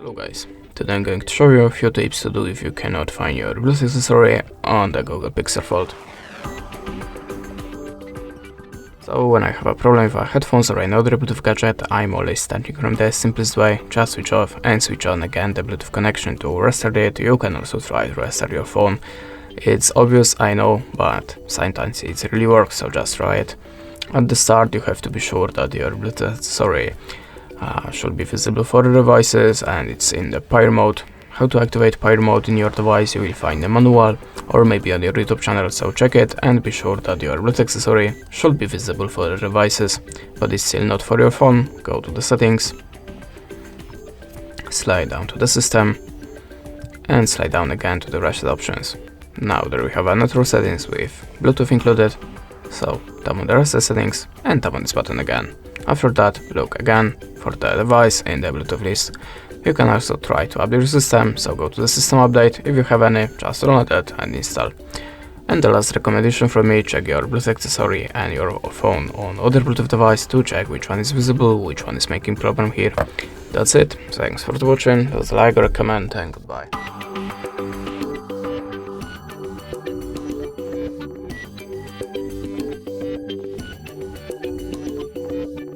Hello guys, today I'm going to show you a few tips to do if you cannot find your Bluetooth accessory on the Google Pixel Fold. So when I have a problem with a headphones or another Bluetooth gadget, I'm always starting from the simplest way: just switch off and switch on again the Bluetooth connection to restart it. You can also try to restart your phone. It's obvious, I know, but sometimes it really works, so just try it. At the start you have to be sure that your Bluetooth accessory should be visible for the devices and it's in the pair mode. How to activate pair mode in your device you will find the manual or maybe on your YouTube channel, so check it and be sure that your Bluetooth accessory should be visible for the devices, but it's still not for your phone. Go to the settings, slide down to the system and slide down again to the rest options. Now there we have a network settings with Bluetooth included, so tap on the rest settings and tap on this button again. After that, look again for the device in the Bluetooth list. You can also try to update your system, so go to the system update. If you have any, just download it and install. And the last recommendation from me: check your Bluetooth accessory and your phone on other Bluetooth device to check which one is visible, which one is making problem here. That's it. Thanks for watching. Please like or comment and goodbye.